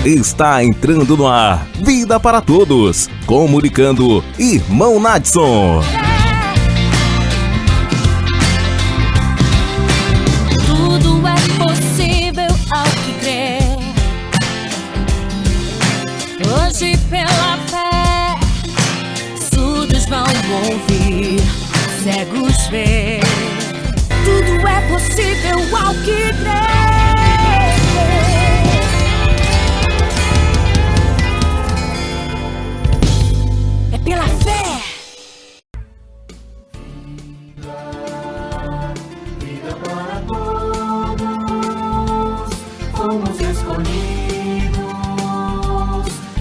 Está entrando no ar Vida para Todos, comunicando Irmão Nadson. Tudo é possível ao que crê. Hoje pela fé, surdos vão ouvir, cegos ver. Tudo é possível ao que crê. É pela fé. Vida para todos, fomos escolhidos,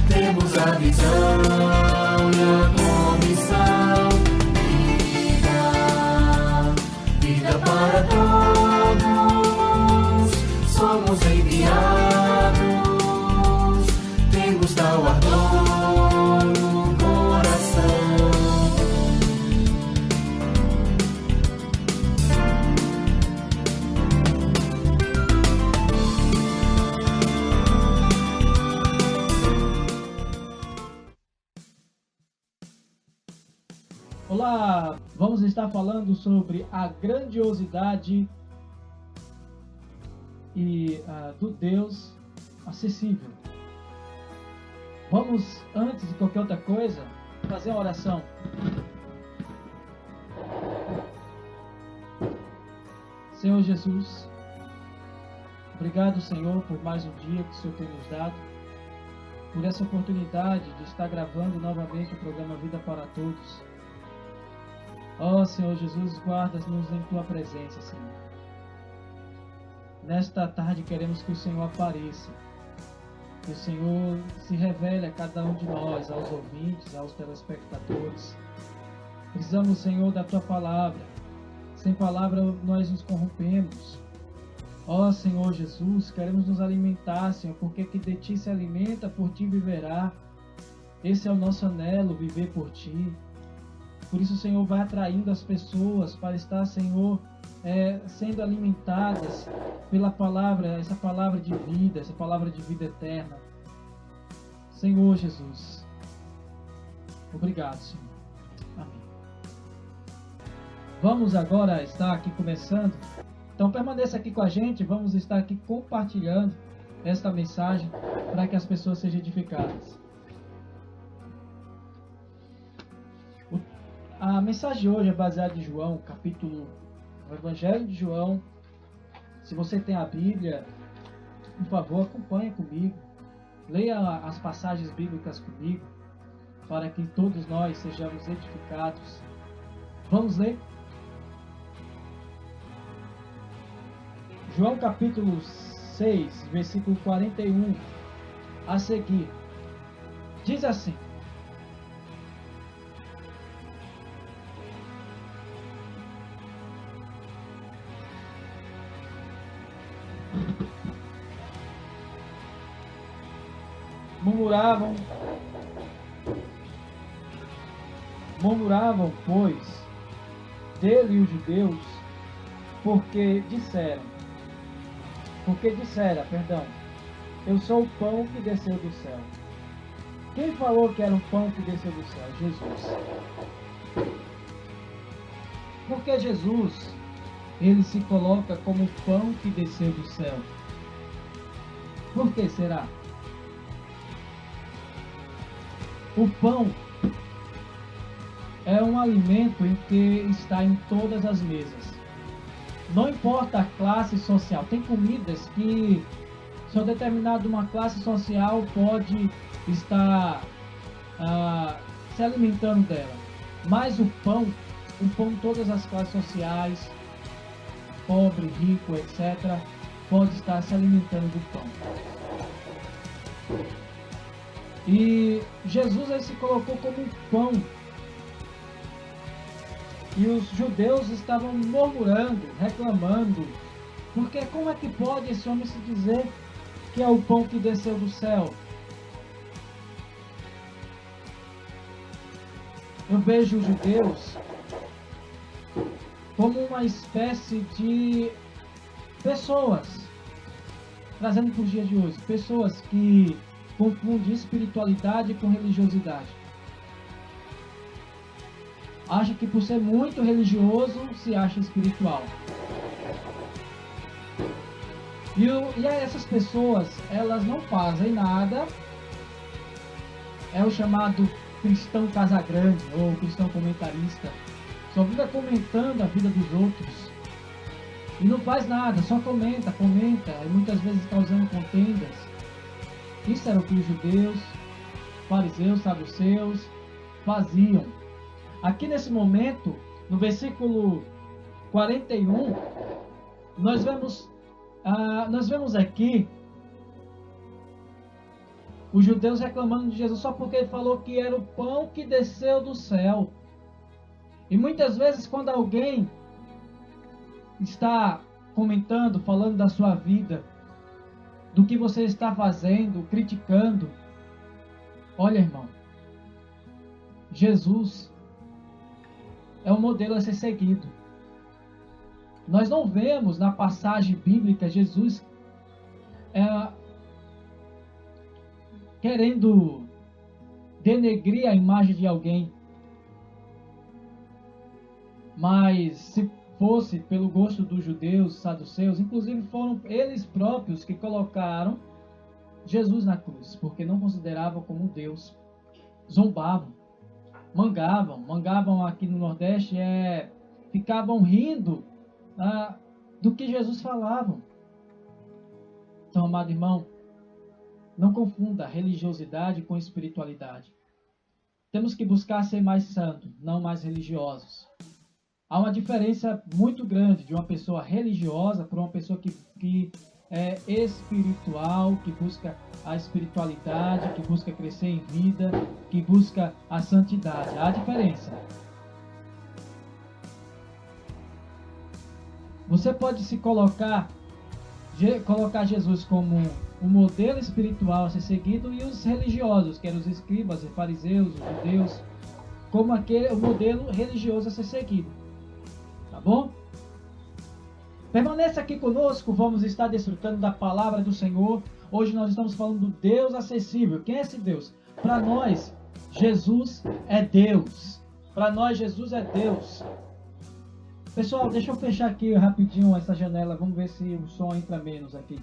temos a visão e a comissão. Vida para todos, somos enviados, temos tal ardor no coração. Olá, vamos estar falando sobre a grandiosidade do Deus acessível. Vamos, antes de qualquer outra coisa, fazer uma oração. Senhor Jesus, obrigado, Senhor, por mais um dia que o Senhor tem nos dado, por essa oportunidade de estar gravando novamente o programa Vida para Todos. Ó Senhor Jesus, guarda-nos em Tua presença, Senhor. Nesta tarde queremos que o Senhor apareça, que o Senhor se revele a cada um de nós, aos ouvintes, aos telespectadores. Precisamos, Senhor, da Tua palavra. Sem palavra nós nos corrompemos. Ó Senhor Jesus, queremos nos alimentar, Senhor, porque que de Ti se alimenta, por Ti viverá. Esse é o nosso anelo, viver por Ti. Por isso, Senhor, vai atraindo as pessoas para estar, Senhor, sendo alimentadas pela palavra, essa palavra de vida eterna. Senhor Jesus, obrigado, Senhor. Amém. Vamos agora estar aqui começando. Então permaneça aqui com a gente, vamos estar aqui compartilhando esta mensagem para que as pessoas sejam edificadas. A mensagem de hoje é baseada em João, o Evangelho de João. Se você tem a Bíblia, por favor, acompanhe comigo. Leia as passagens bíblicas comigo, para que todos nós sejamos edificados. Vamos ler? João capítulo 6, versículo 41, a seguir. Diz assim: Murmuravam, pois, dele os judeus, porque dissera, eu sou o pão que desceu do céu. Quem falou que era um pão que desceu do céu? Jesus. Porque Jesus, ele se coloca como o pão que desceu do céu. Por que será? O pão é um alimento em que está em todas as mesas. Não importa a classe social. Tem comidas que só determinada uma classe social pode estar se alimentando dela. Mas o pão todas as classes sociais, pobre, rico, etc., pode estar se alimentando do pão. E Jesus aí se colocou como um pão. E os judeus estavam murmurando, reclamando, porque como é que pode esse homem se dizer que é o pão que desceu do céu? Eu vejo os judeus como uma espécie de pessoas, trazendo para os dias de hoje, pessoas que confunde espiritualidade com religiosidade. Acha que por ser muito religioso se acha espiritual. E essas pessoas, elas não fazem nada. É o chamado cristão casagrande ou cristão comentarista. Só fica comentando a vida dos outros. E não faz nada, só comenta, e muitas vezes causando contendas. Isso era o que os judeus, fariseus, saduceus faziam. Aqui nesse momento, no versículo 41, nós vemos aqui os judeus reclamando de Jesus só porque ele falou que era o pão que desceu do céu. E muitas vezes quando alguém está comentando, falando da sua vida, do que você está fazendo, criticando, olha, irmão, Jesus é um modelo a ser seguido. Nós não vemos na passagem bíblica Jesus querendo denegrir a imagem de alguém. Mas se fosse pelo gosto dos judeus, saduceus, inclusive foram eles próprios que colocaram Jesus na cruz, porque não consideravam como Deus. Zombavam, mangavam aqui no Nordeste, ficavam rindo do que Jesus falava. Então, amado irmão, não confunda religiosidade com espiritualidade. Temos que buscar ser mais santos, não mais religiosos. Há uma diferença muito grande de uma pessoa religiosa para uma pessoa que é espiritual, que busca a espiritualidade, que busca crescer em vida, que busca a santidade. Há diferença. Você pode se colocar Jesus como um modelo espiritual a ser seguido e os religiosos, que eram os escribas, os fariseus, os judeus, como o modelo religioso a ser seguido. Tá bom? Permaneça aqui conosco, vamos estar desfrutando da palavra do Senhor. Hoje nós estamos falando do Deus acessível. Quem é esse Deus? Para nós, Jesus é Deus. Para nós, Jesus é Deus. Pessoal, deixa eu fechar aqui rapidinho essa janela. Vamos ver se o som entra menos aqui.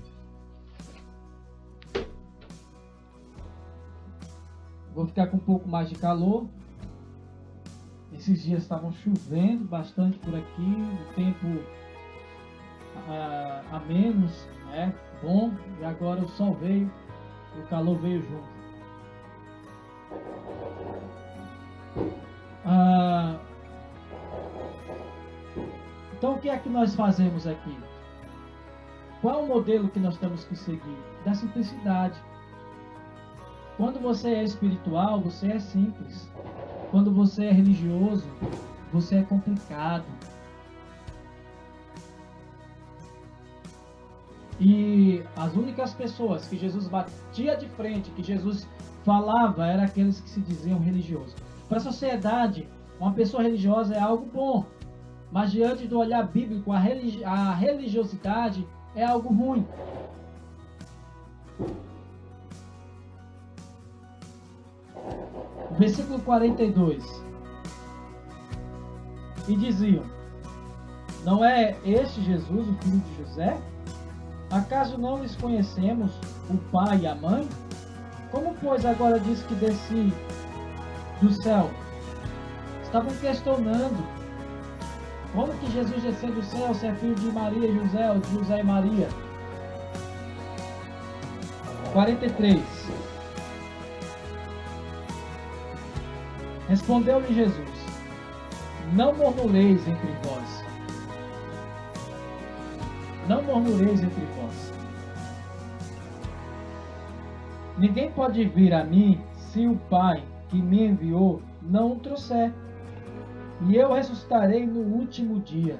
Vou ficar com um pouco mais de calor. Esses dias estavam chovendo bastante por aqui. O tempo a menos, né? Bom. E agora o sol veio. O calor veio junto. Então o que é que nós fazemos aqui? Qual é o modelo que nós temos que seguir? Da simplicidade. Quando você é espiritual, você é simples. Quando você é religioso, você é complicado. E as únicas pessoas que Jesus batia de frente, que Jesus falava, eram aqueles que se diziam religiosos. Para a sociedade, uma pessoa religiosa é algo bom. Mas diante do olhar bíblico, a religiosidade é algo ruim. Versículo 42. E diziam: não é este Jesus, o filho de José? Acaso não lhes conhecemos o pai e a mãe? Como, pois, agora diz que desci do céu? Estavam questionando. Como que Jesus desceu do céu se é filho de Maria e José, ou de José e Maria? 43. Respondeu-lhe Jesus: não murmureis entre vós. Não murmureis entre vós. Ninguém pode vir a mim se o Pai que me enviou não o trouxer. E eu ressuscitarei no último dia.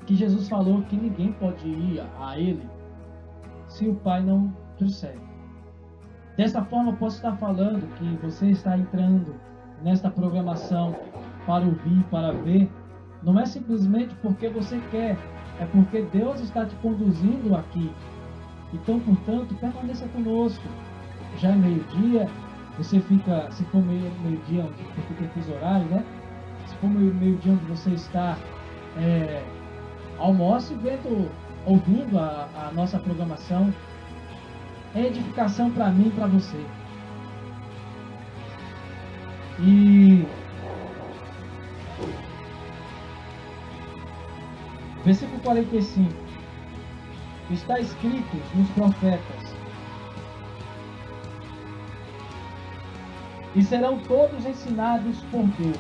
Que Jesus falou que ninguém pode ir a Ele se o Pai não trouxer. Dessa forma, eu posso estar falando que você está entrando nesta programação para ouvir, para ver. Não é simplesmente porque você quer, é porque Deus está te conduzindo aqui. Então, portanto, permaneça conosco. Já é meio-dia, você fica, se for meio-dia, porque tem fuso horário, né? Se for meio-dia onde você está, almoce ouvindo a nossa programação. É edificação para mim e para você. E versículo 45. Está escrito nos profetas: e serão todos ensinados por Deus.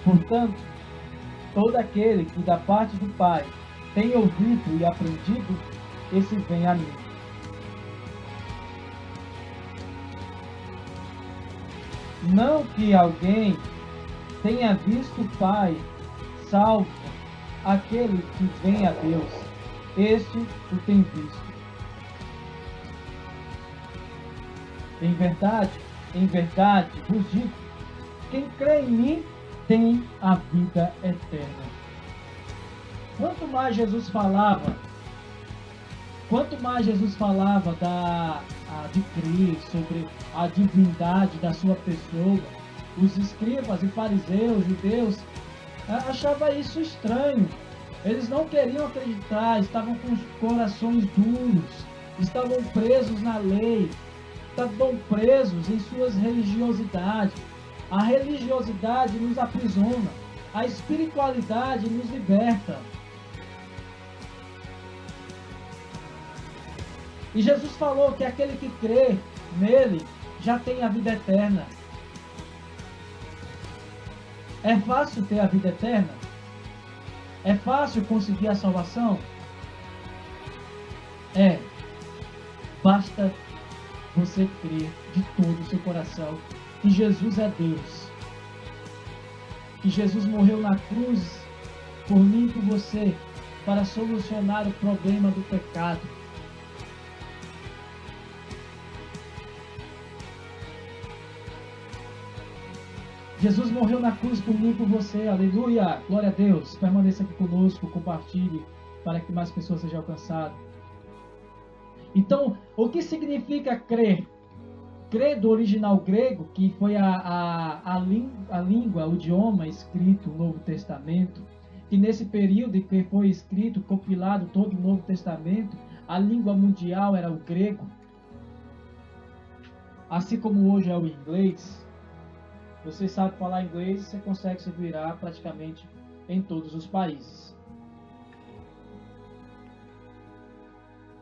Portanto, todo aquele que da parte do Pai tem ouvido e aprendido, esse vem a mim. Não que alguém tenha visto o Pai, salvo aquele que vem a Deus, este o tem visto. Em verdade vos digo, quem crê em mim tem a vida eterna. Quanto mais Jesus falava de crer sobre a divindade da sua pessoa, os escribas e fariseus, judeus, achavam isso estranho. Eles não queriam acreditar, estavam com os corações duros, estavam presos na lei, estavam presos em suas religiosidades. A religiosidade nos aprisiona, a espiritualidade nos liberta. E Jesus falou que aquele que crê nele já tem a vida eterna. É fácil ter a vida eterna? É fácil conseguir a salvação? É. Basta você crer de todo o seu coração que Jesus é Deus. Que Jesus morreu na cruz por mim e por você para solucionar o problema do pecado. Jesus morreu na cruz por mim e por você, aleluia, glória a Deus. Permaneça aqui conosco, compartilhe para que mais pessoas sejam alcançadas. Então, o que significa crer? Crer do original grego, que foi a língua, o idioma escrito no Novo Testamento, que nesse período em que foi escrito, compilado todo o Novo Testamento, a língua mundial era o grego, assim como hoje é o inglês. Você sabe falar inglês, você consegue se virar praticamente em todos os países.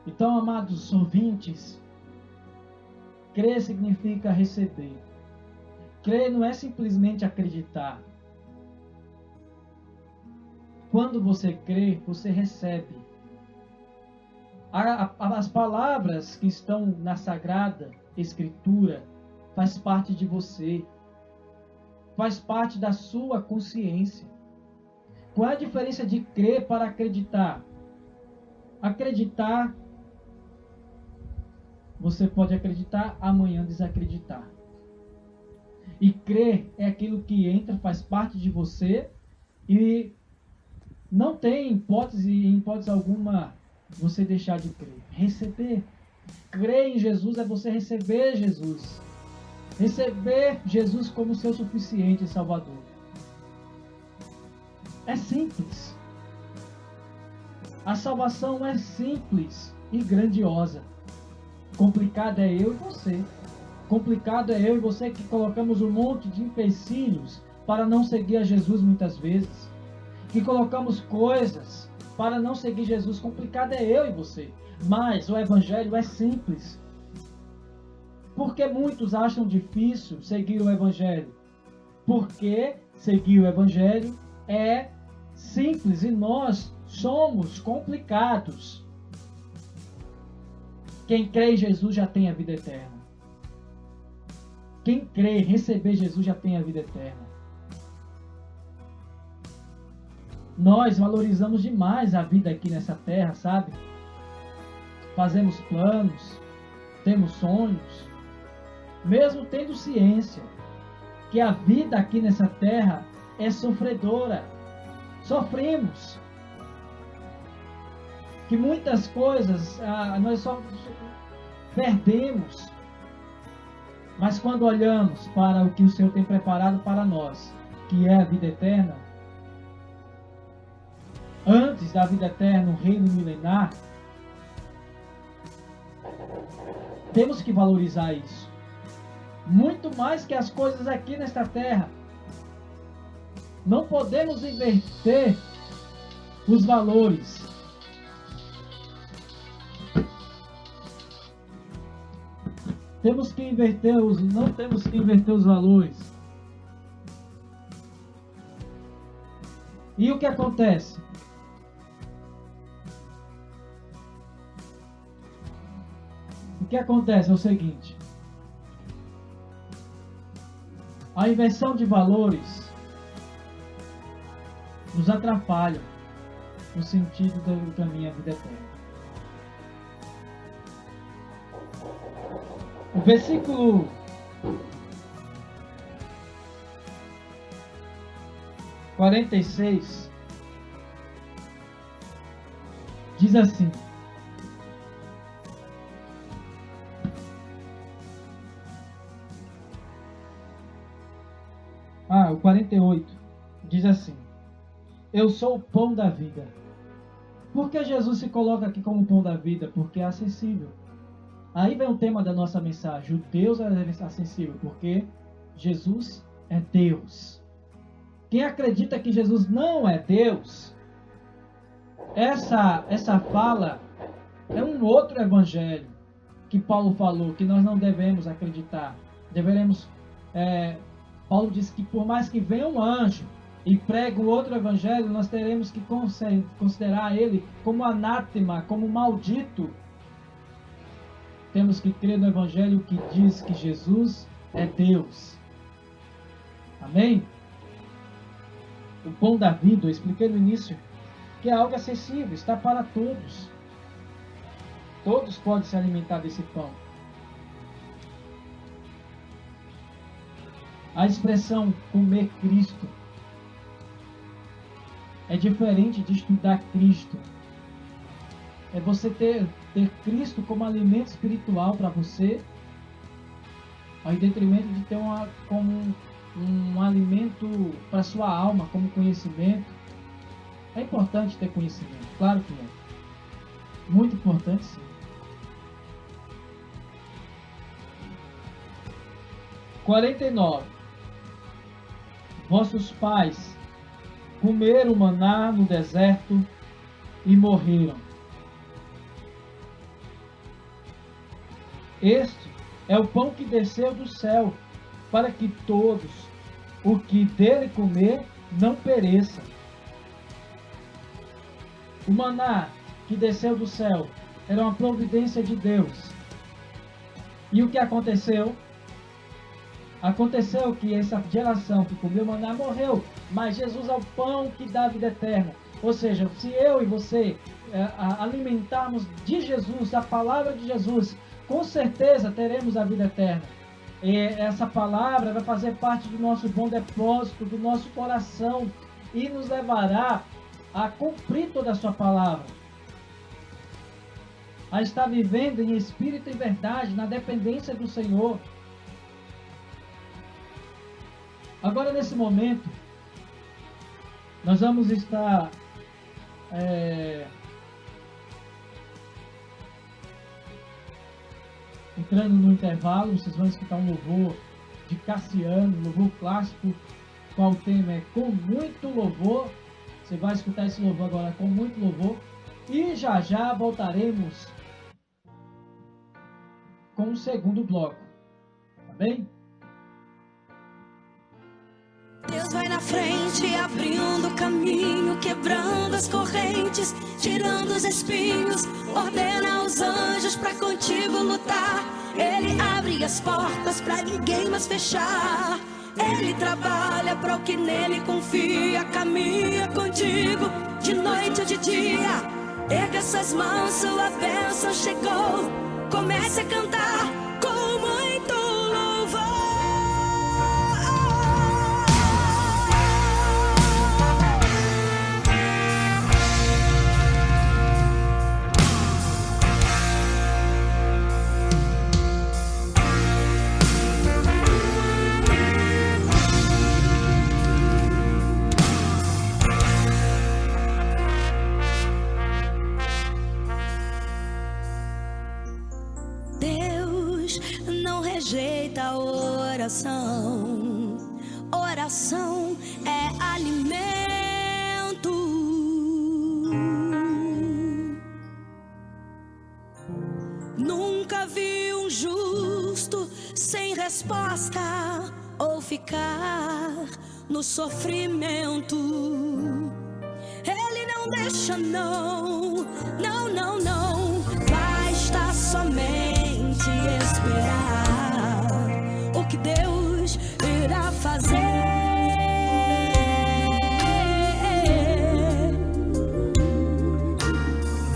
Então, amados ouvintes, crer significa receber. Crer não é simplesmente acreditar. Quando você crê, você recebe. As palavras que estão na Sagrada Escritura faz parte de você. Faz parte da sua consciência. Qual é a diferença de crer para acreditar? Acreditar, você pode acreditar, amanhã desacreditar. E crer é aquilo que entra, faz parte de você e não tem em hipótese alguma, você deixar de crer. Receber. Crer em Jesus é você receber Jesus. Receber Jesus como seu suficiente Salvador. É simples. A salvação é simples e grandiosa. Complicado é eu e você. Complicado é eu e você que colocamos um monte de empecilhos para não seguir a Jesus muitas vezes. Que colocamos coisas para não seguir Jesus. Complicado é eu e você. Mas o Evangelho é simples. Por que muitos acham difícil seguir o Evangelho? Porque seguir o Evangelho é simples e nós somos complicados. Quem crê em Jesus já tem a vida eterna. Quem crê, receber Jesus já tem a vida eterna. Nós valorizamos demais a vida aqui nessa terra, sabe? Fazemos planos, temos sonhos, mesmo tendo ciência que a vida aqui nessa terra é sofredora. Sofremos. que muitas coisas nós só perdemos, mas quando olhamos para o que o Senhor tem preparado para nós, que é a vida eterna, antes da vida eterna, o reino milenar, temos que valorizar isso. Muito mais que as coisas aqui nesta terra. Não podemos inverter os valores. Não temos que inverter os valores. E o que acontece? O que acontece é o seguinte: a inversão de valores nos atrapalha no sentido do caminho à vida eterna. O versículo 46 diz assim: o 48 diz assim: eu sou o pão da vida. Por que Jesus se coloca aqui como pão da vida? Porque é acessível. Aí vem o tema da nossa mensagem: o Deus é acessível, porque Jesus é Deus. Quem acredita que Jesus não é Deus, essa fala é um outro evangelho que Paulo falou, que nós não devemos acreditar. Paulo diz que por mais que venha um anjo e pregue um outro evangelho, nós teremos que considerar ele como anátema, como maldito. Temos que crer no evangelho que diz que Jesus é Deus. Amém? O pão da vida, eu expliquei no início, que é algo acessível, está para todos. Todos podem se alimentar desse pão. A expressão comer Cristo é diferente de estudar Cristo. É você ter Cristo como alimento espiritual para você, ao detrimento de ter como um alimento para sua alma, como conhecimento. É importante ter conhecimento, claro que é. Muito importante, sim. 49. Vossos pais comeram maná no deserto e morreram. Este é o pão que desceu do céu, para que todos o que dele comer não pereça. O maná que desceu do céu era uma providência de Deus. E o que aconteceu? Aconteceu que essa geração que comeu maná morreu, mas Jesus é o pão que dá a vida eterna. Ou seja, se eu e você alimentarmos de Jesus, da palavra de Jesus, com certeza teremos a vida eterna. E essa palavra vai fazer parte do nosso bom depósito, do nosso coração, e nos levará a cumprir toda a sua palavra. A estar vivendo em espírito e verdade, na dependência do Senhor. Agora, nesse momento, nós vamos estar entrando no intervalo. Vocês vão escutar um louvor de Cassiano, um louvor clássico, qual o tema é Com Muito Louvor. Você vai escutar esse louvor agora com muito louvor. E já já voltaremos com o segundo bloco. Tá bem? Deus vai na frente, abrindo o caminho, quebrando as correntes, tirando os espinhos, ordena aos anjos pra contigo lutar. Ele abre as portas pra ninguém mais fechar. Ele trabalha para o que nele confia, caminha contigo de noite ou de dia. Erga suas mãos, sua bênção chegou. Comece a cantar com muito louvor. a oração. Oração é alimento. Nunca vi um justo sem resposta ou ficar no sofrimento. Ele não deixa, não, não, não, não. Basta somente esperar o que Deus irá fazer.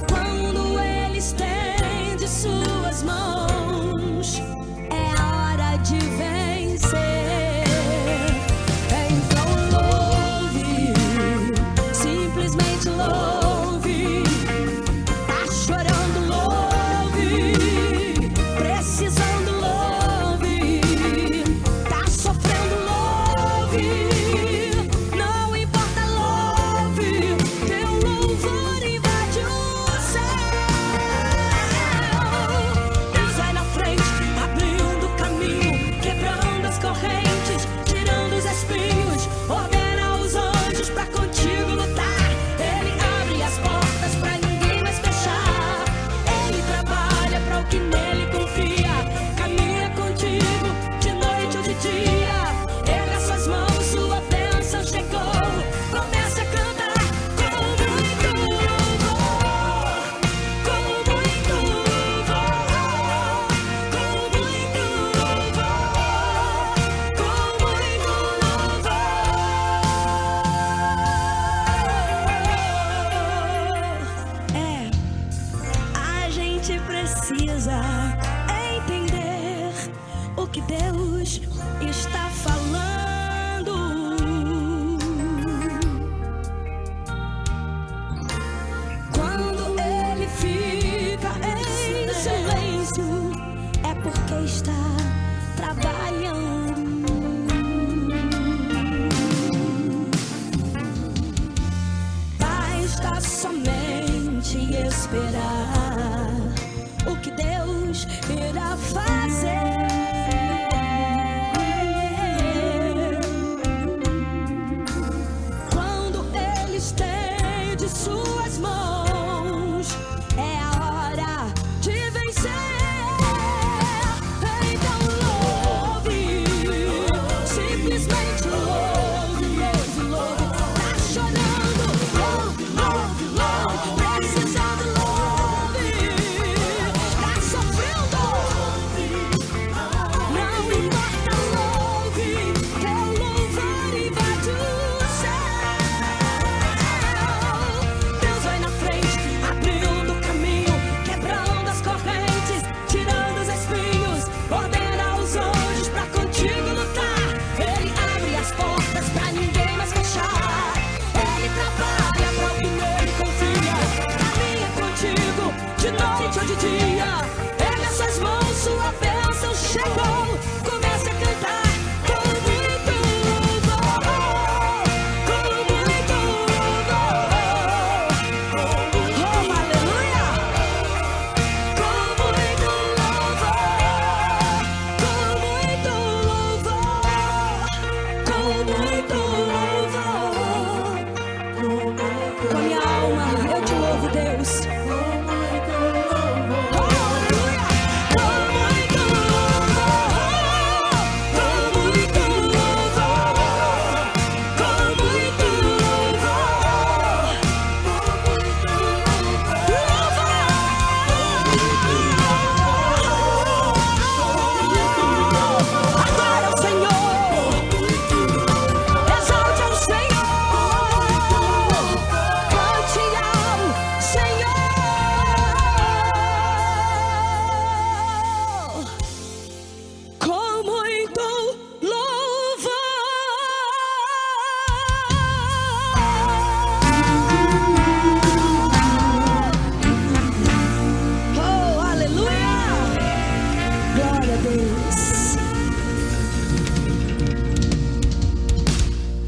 Quando Ele estende suas mãos, é a hora de vencer. Então louve, simplesmente louve. Tá chorando, louve. Precisando, louve. Tá sofrendo, louve. Não importa, louve. Teu louvor invade o céu. Deus vai na frente, abrindo o caminho, quebrando as correntes, tirando os espinhos. Ordena os anjos pra contigo lutar. Ele abre as portas pra ninguém mais fechar. Ele trabalha pra o que nele confia. Caminha contigo de noite ou de dia. Erga suas mãos, sua bênção chegou. Comece a cantar com muito louvor, com muito louvor, com muito louvor, com muito louvor. A gente precisa entender o que Deus está falando. Quando Ele fica em silêncio, é porque está trabalhando. Basta somente esperar o que Deus irá fazer. Quando Ele estende suas mãos, é a hora de vencer. Então louve, simplesmente louve, louve, louve. Tá chorando, louve, louve, louve. Precisando, louve. Tá sofrendo, louve. Não importa, louve. Teu louvor invade o céu. Deus vai na frente, abrindo o caminho, quebrando as correntes, tirando os espinhos. Ordena os anjos pra contigo lutar. Ele abre as portas pra ninguém mais fechar. Ele trabalha pra o que nele confia. Caminha contigo de noite ou de dia. Erga suas mãos, sua bênção chegou. Comece a cantar com muito louvor, com muito louvor. Oh, aleluia! Com muito louvor, com muito louvor, com muito louvor. Com a minha alma eu te louvo, Deus. Oh, aleluia! Com muito louvor, com muito louvor, com muito louvor. Agora o Senhor, exalte ao Senhor, cante ao Senhor. Com muito louvor. Oh, aleluia! Glória a Deus.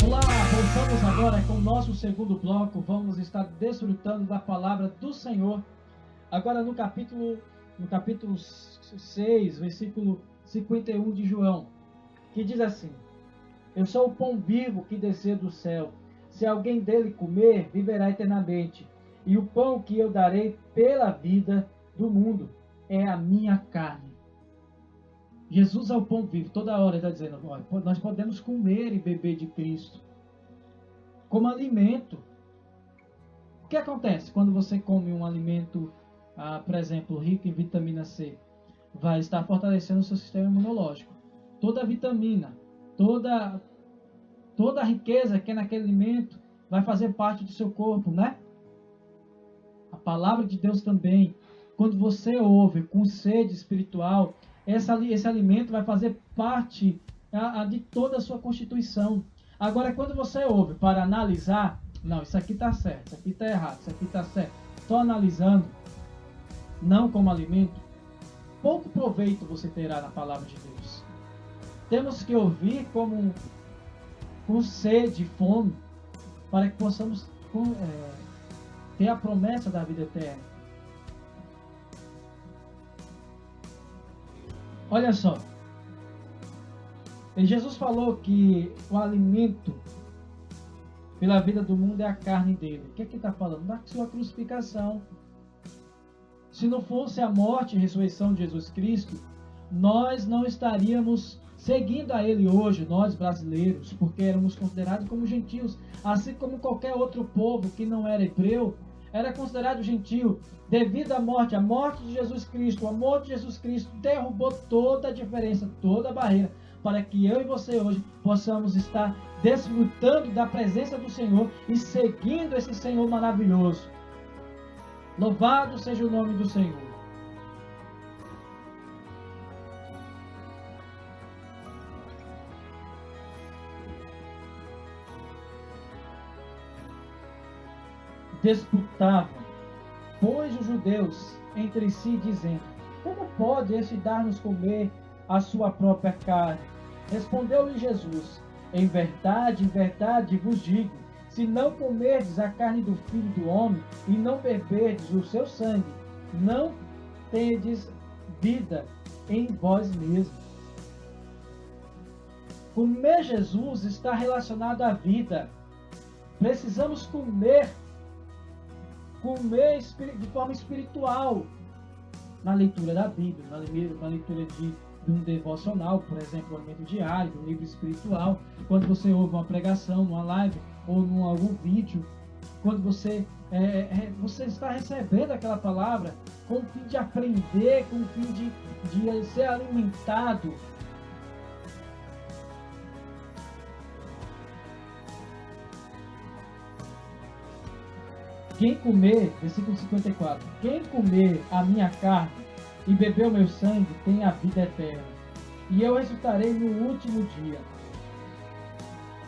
Olá, voltamos agora com o nosso segundo bloco. Vamos estar desfrutando da palavra do Senhor. Agora no capítulo 6, versículo 51 de João, que diz assim: eu sou o pão vivo que desceu do céu. Se alguém dele comer, viverá eternamente. E o pão que eu darei pela vida do mundo é a minha carne. Jesus é o pão vivo. Toda hora ele está dizendo, olha, nós podemos comer e beber de Cristo como alimento. O que acontece quando você come um alimento, por exemplo, rico em vitamina C? Vai estar fortalecendo o seu sistema imunológico. Toda a vitamina, toda a riqueza que é naquele alimento vai fazer parte do seu corpo, né? A palavra de Deus também. Quando você ouve com sede espiritual, esse alimento vai fazer parte de toda a sua constituição. Agora, quando você ouve para analisar, não, isso aqui está certo, isso aqui está errado, isso aqui está certo, só analisando, não como alimento, pouco proveito você terá na palavra de Deus. Temos que ouvir com sede e fome, para que possamos ter a promessa da vida eterna. Olha só, Jesus falou que o alimento pela vida do mundo é a carne dele. O que é que está falando? Da sua crucificação. Se não fosse a morte e ressurreição de Jesus Cristo, nós não estaríamos seguindo a ele hoje, nós brasileiros, porque éramos considerados como gentios, assim como qualquer outro povo que não era hebreu, era considerado gentio. Devido à morte, a morte de Jesus Cristo, a morte de Jesus Cristo derrubou toda a diferença, toda a barreira, para que eu e você hoje possamos estar desfrutando da presença do Senhor e seguindo esse Senhor maravilhoso. Louvado seja o nome do Senhor. Disputavam, pois, os judeus entre si, dizendo: como pode este dar-nos comer a sua própria carne? Respondeu-lhe Jesus: em verdade vos digo, se não comerdes a carne do Filho do Homem e não beberdes o seu sangue, não tendes vida em vós mesmos. Comer Jesus está relacionado à vida. Precisamos comer de forma espiritual, na leitura da Bíblia, na leitura de um devocional, por exemplo, um alimento diário, um livro espiritual, quando você ouve uma pregação, uma live ou num algum vídeo, quando você está recebendo aquela palavra com o fim de aprender, com o fim de ser alimentado. Quem comer, versículo 54, quem comer a minha carne e beber o meu sangue tem a vida eterna, e eu ressuscitarei no último dia.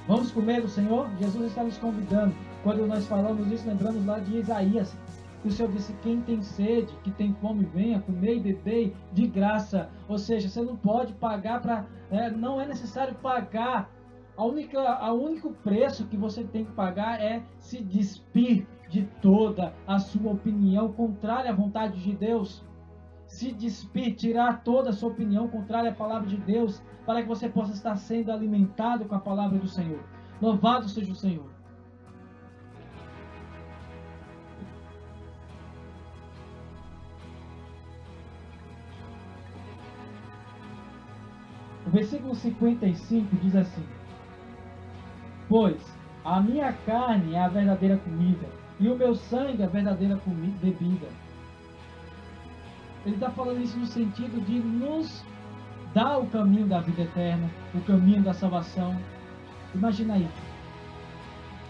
Vamos comer do Senhor? Jesus está nos convidando. Quando nós falamos isso, lembramos lá de Isaías, que o Senhor disse: quem tem sede, que tem fome, venha comer e beber de graça. Ou seja, você não pode pagar não é necessário pagar. O único preço que você tem que pagar é se despir de toda a sua opinião contrária à vontade de Deus. Se despir, tirar toda a sua opinião contrária à palavra de Deus, para que você possa estar sendo alimentado com a palavra do Senhor. Louvado seja o Senhor. O versículo 55 diz assim: pois a minha carne é a verdadeira comida, e o meu sangue é a verdadeira bebida. Ele está falando isso no sentido de nos dar o caminho da vida eterna, o caminho da salvação. Imagina aí,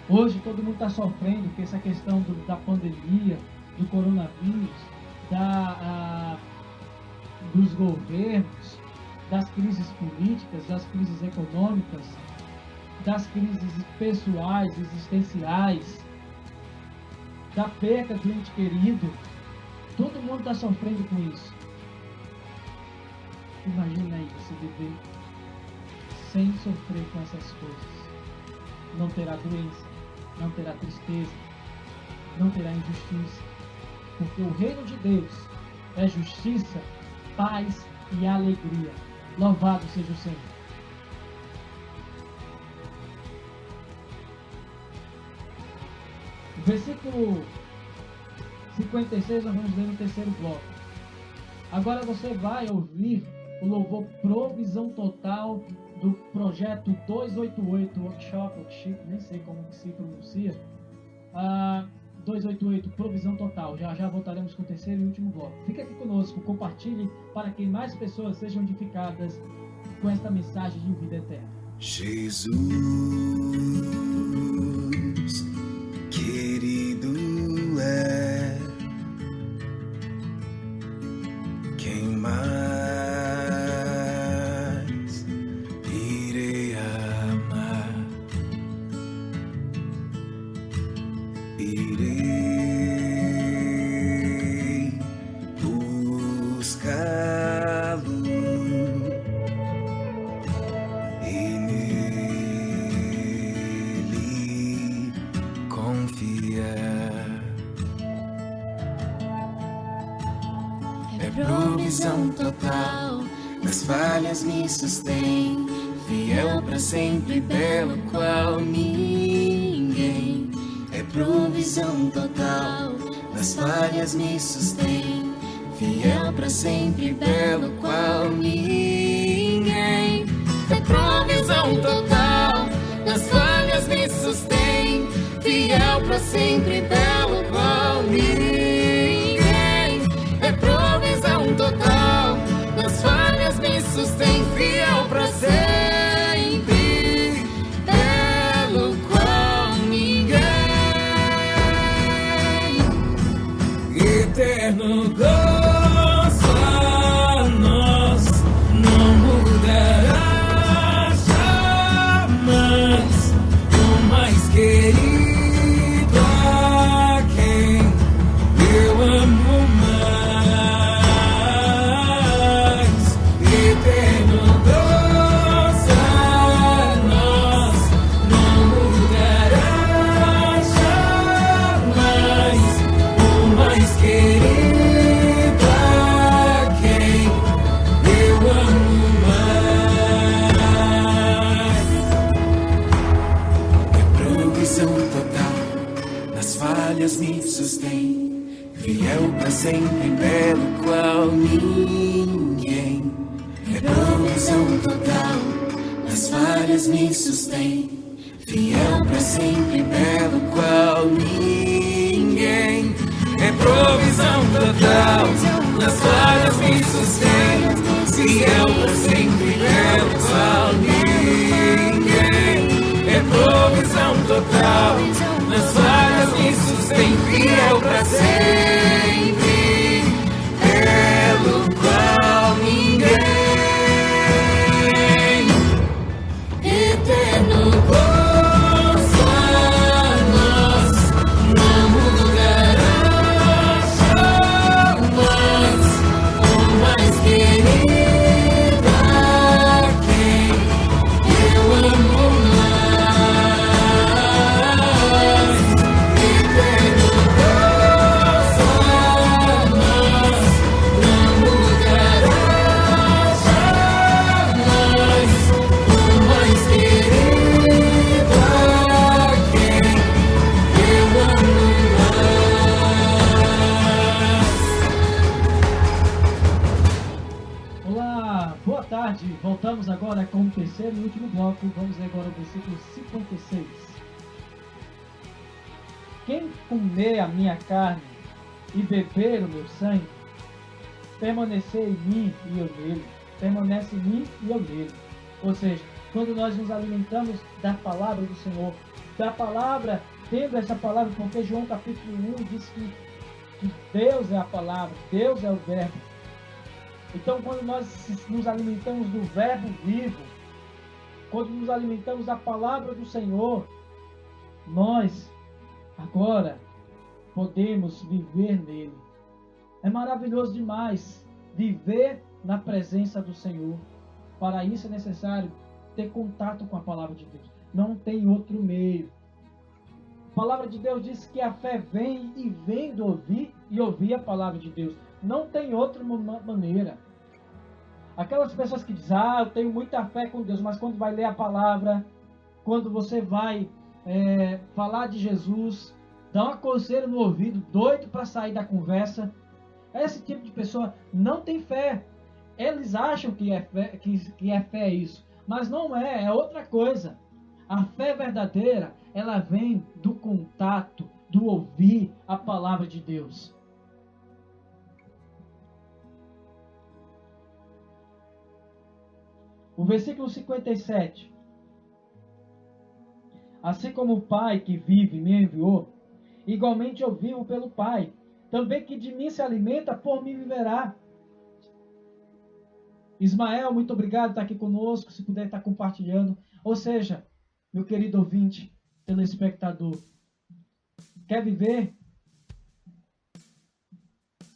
hoje todo mundo está sofrendo com essa questão da pandemia, do coronavírus, dos governos, das crises políticas, das crises econômicas, das crises pessoais, existenciais, da perda de um ente querido. Todo mundo está sofrendo com isso. Imagina aí você viver sem sofrer com essas coisas. Não terá doença, não terá tristeza, não terá injustiça. Porque o reino de Deus é justiça, paz e alegria Louvado seja o Senhor. O versículo 56 nós vamos ler no terceiro bloco. Agora você vai ouvir o louvor Provisão Total do projeto 288 Workshop, nem sei como que se pronuncia. 288 Provisão Total. Já voltaremos com o terceiro e último bloco. Fica aqui conosco, compartilhe para que mais pessoas sejam edificadas com esta mensagem de vida eterna. Jesus, querido é quem mais irei amar, irei buscá-lo e nele confiar. É provisão total, nas falhas me sustém, fiel pra sempre, belo qual ninguém. É provisão total, nas falhas me sustém, fiel pra sempre, belo qual ninguém. É provisão total, nas falhas me sustém, fiel pra sempre, belo qual ninguém. É provisão total, nas falhas me sustém, fiel pra sempre, belo qual ninguém. Eterno Deus a nós não mudará jamais, o mais querido a quem eu amo mais. Eterno Deus a nós não mudará jamais, o mais querido a quem eu amo mais. É provisão total, nas falhas me sustém, fiel pra sempre, belo qual ninguém. É provisão total, nas falhas me sustém, fiel pra sempre, belo qual ninguém. É provisão total, nas falhas me sustém, fiel pra sempre, belo qual ninguém. É provisão total, nas falhas me sustém, fiel pra sempre, belo qual ninguém. Eterno Deus a nós não mudará jamais, o mais querido a quem eu amo mais. Eterno Deus a nós não mudará jamais, o mais querido a quem eu amo mais. Olá, boa tarde. Voltamos agora com o terceiro e último bloco. Vamos ler agora o versículo 56. Quem comer a minha carne e beber o meu sangue, permanecer em mim e eu nele, permanece em mim e eu nele. Ou seja, quando nós nos alimentamos da palavra do Senhor, da palavra, tendo essa palavra, porque João capítulo 1 diz que Deus é a palavra, Deus é o verbo. Então, quando nós nos alimentamos do verbo vivo, quando nos alimentamos da palavra do Senhor, nós agora podemos viver nele. É maravilhoso demais viver na presença do Senhor. Para isso é necessário ter contato com a palavra de Deus. Não tem outro meio. A palavra de Deus diz que a fé vem e vem do ouvir e ouvir a palavra de Deus. Não tem outra maneira. Aquelas pessoas que dizem, eu tenho muita fé com Deus, mas quando vai ler a palavra, quando você vai falar de Jesus, dá uma coceira no ouvido, doido para sair da conversa. Esse tipo de pessoa não tem fé. Eles acham que é fé isso, mas não é, é outra coisa. A fé verdadeira, ela vem do contato, do ouvir a palavra de Deus. O versículo 57. Assim como o Pai que vive me enviou, igualmente eu vivo pelo Pai. Também que de mim se alimenta, por mim viverá. Ismael, muito obrigado por estar aqui conosco, se puder estar compartilhando. Ou seja, meu querido ouvinte, telespectador, quer viver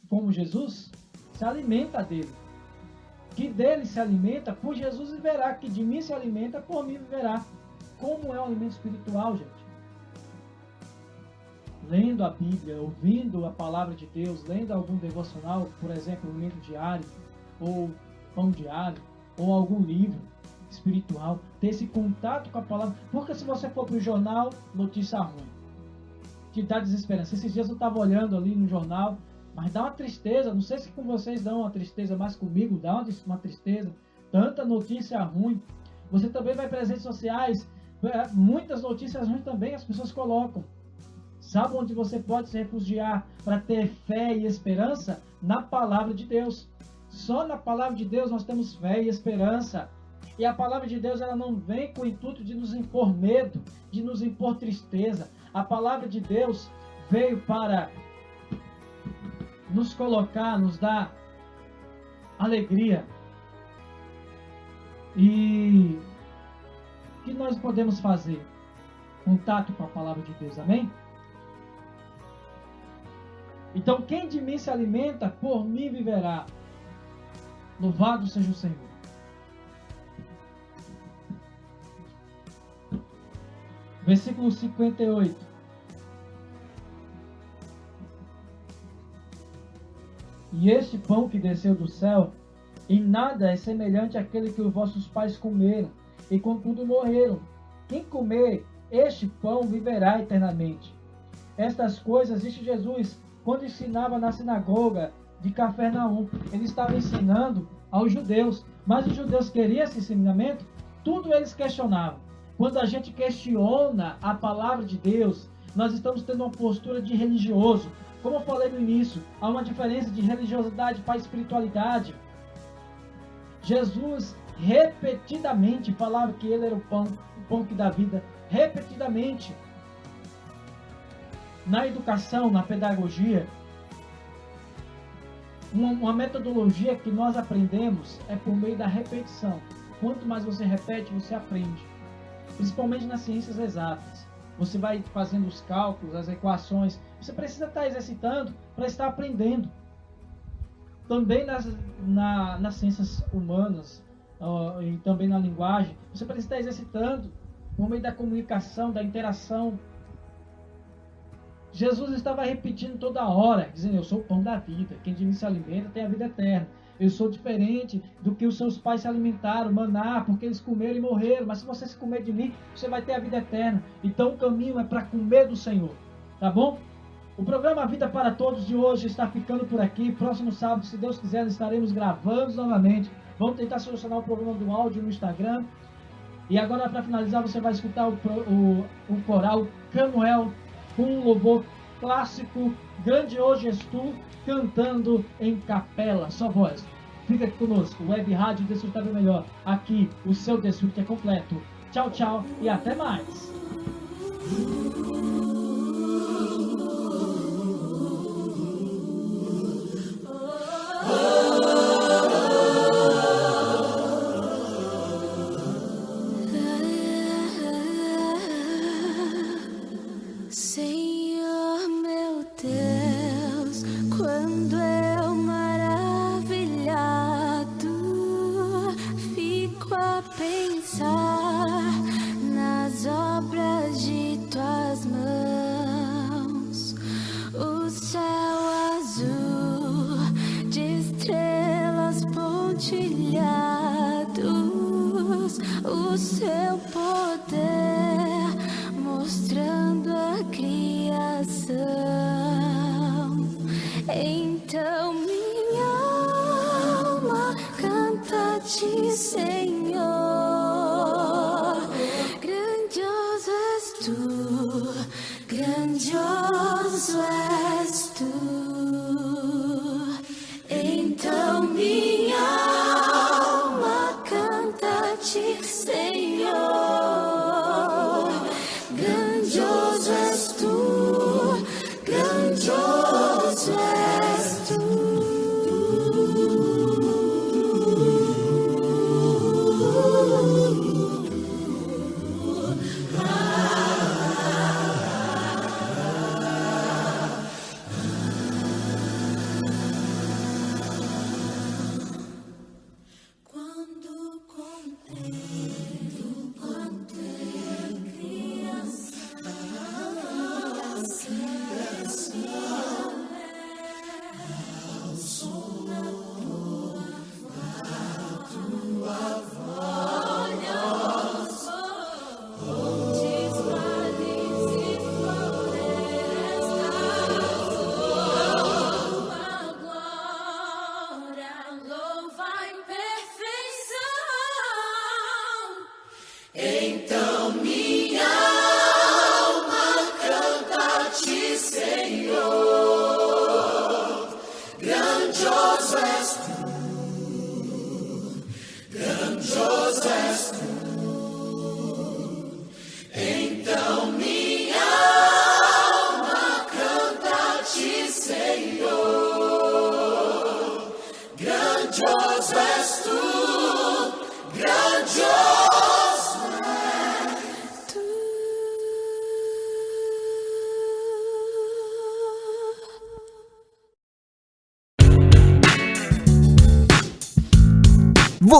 como Jesus? Se alimenta dele. Que dele se alimenta, por Jesus viverá. Que de mim se alimenta, por mim viverá. Como é um alimento espiritual, gente? Lendo a Bíblia, ouvindo a palavra de Deus, lendo algum devocional, por exemplo, um livro diário, ou pão diário, ou algum livro espiritual, ter esse contato com a palavra. Porque se você for para o jornal, notícia ruim, te dá desesperança. Esses dias eu estava olhando ali no jornal, mas dá uma tristeza, não sei se com vocês dá uma tristeza, mas comigo dá uma tristeza, tanta notícia ruim. Você também vai para as redes sociais, muitas notícias ruins também as pessoas colocam. Sabe onde você pode se refugiar para ter fé e esperança? Na palavra de Deus. Só na palavra de Deus nós temos fé e esperança. E a palavra de Deus, ela não vem com o intuito de nos impor medo, de nos impor tristeza. A palavra de Deus veio para nos colocar, nos dar alegria. E o que nós podemos fazer? Contato com a palavra de Deus, amém? Então, quem de mim se alimenta, por mim viverá. Louvado seja o Senhor. Versículo 58. E este pão que desceu do céu, em nada é semelhante àquele que os vossos pais comeram, e contudo morreram. Quem comer este pão viverá eternamente. Estas coisas disse Jesus quando ensinava na sinagoga de Cafarnaum. Ele estava ensinando aos judeus, mas os judeus queriam esse ensinamento, tudo eles questionavam. Quando a gente questiona a palavra de Deus, nós estamos tendo uma postura de religioso. Como eu falei no início, há uma diferença de religiosidade para espiritualidade. Jesus repetidamente falava que ele era o pão que dá vida. Repetidamente. Na educação, na pedagogia, uma metodologia que nós aprendemos é por meio da repetição. Quanto mais você repete, você aprende. Principalmente nas ciências exatas. Você vai fazendo os cálculos, as equações. Você precisa estar exercitando para estar aprendendo. Também nas ciências humanas e também na linguagem, você precisa estar exercitando por meio da comunicação, da interação. Jesus estava repetindo toda hora, dizendo: eu sou o pão da vida, quem de mim se alimenta tem a vida eterna. Eu sou diferente do que os seus pais se alimentaram, maná, porque eles comeram e morreram. Mas se você se comer de mim, você vai ter a vida eterna. Então o caminho é para comer do Senhor, tá bom? O programa Vida para Todos de hoje está ficando por aqui. Próximo sábado, se Deus quiser, estaremos gravando novamente. Vamos tentar solucionar o problema do áudio no Instagram. E agora, para finalizar, você vai escutar o coral Camuel com um louvor clássico, Grandioso És Tu, cantando em capela, só voz. Fica aqui conosco, Web Rádio Desfrutável Melhor. Aqui, o seu desfrute é completo. Tchau, tchau e até mais. Senhor meu Deus, quando eu maravilhado fico a pensar nas obras de tuas mãos, o céu azul de estrelas pontilhadas. és tu. Então minha alma canta-te, Senhor. Grandioso és tu, grandioso és tu.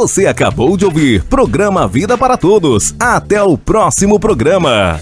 Você acabou de ouvir Programa Vida para Todos. Até o próximo programa.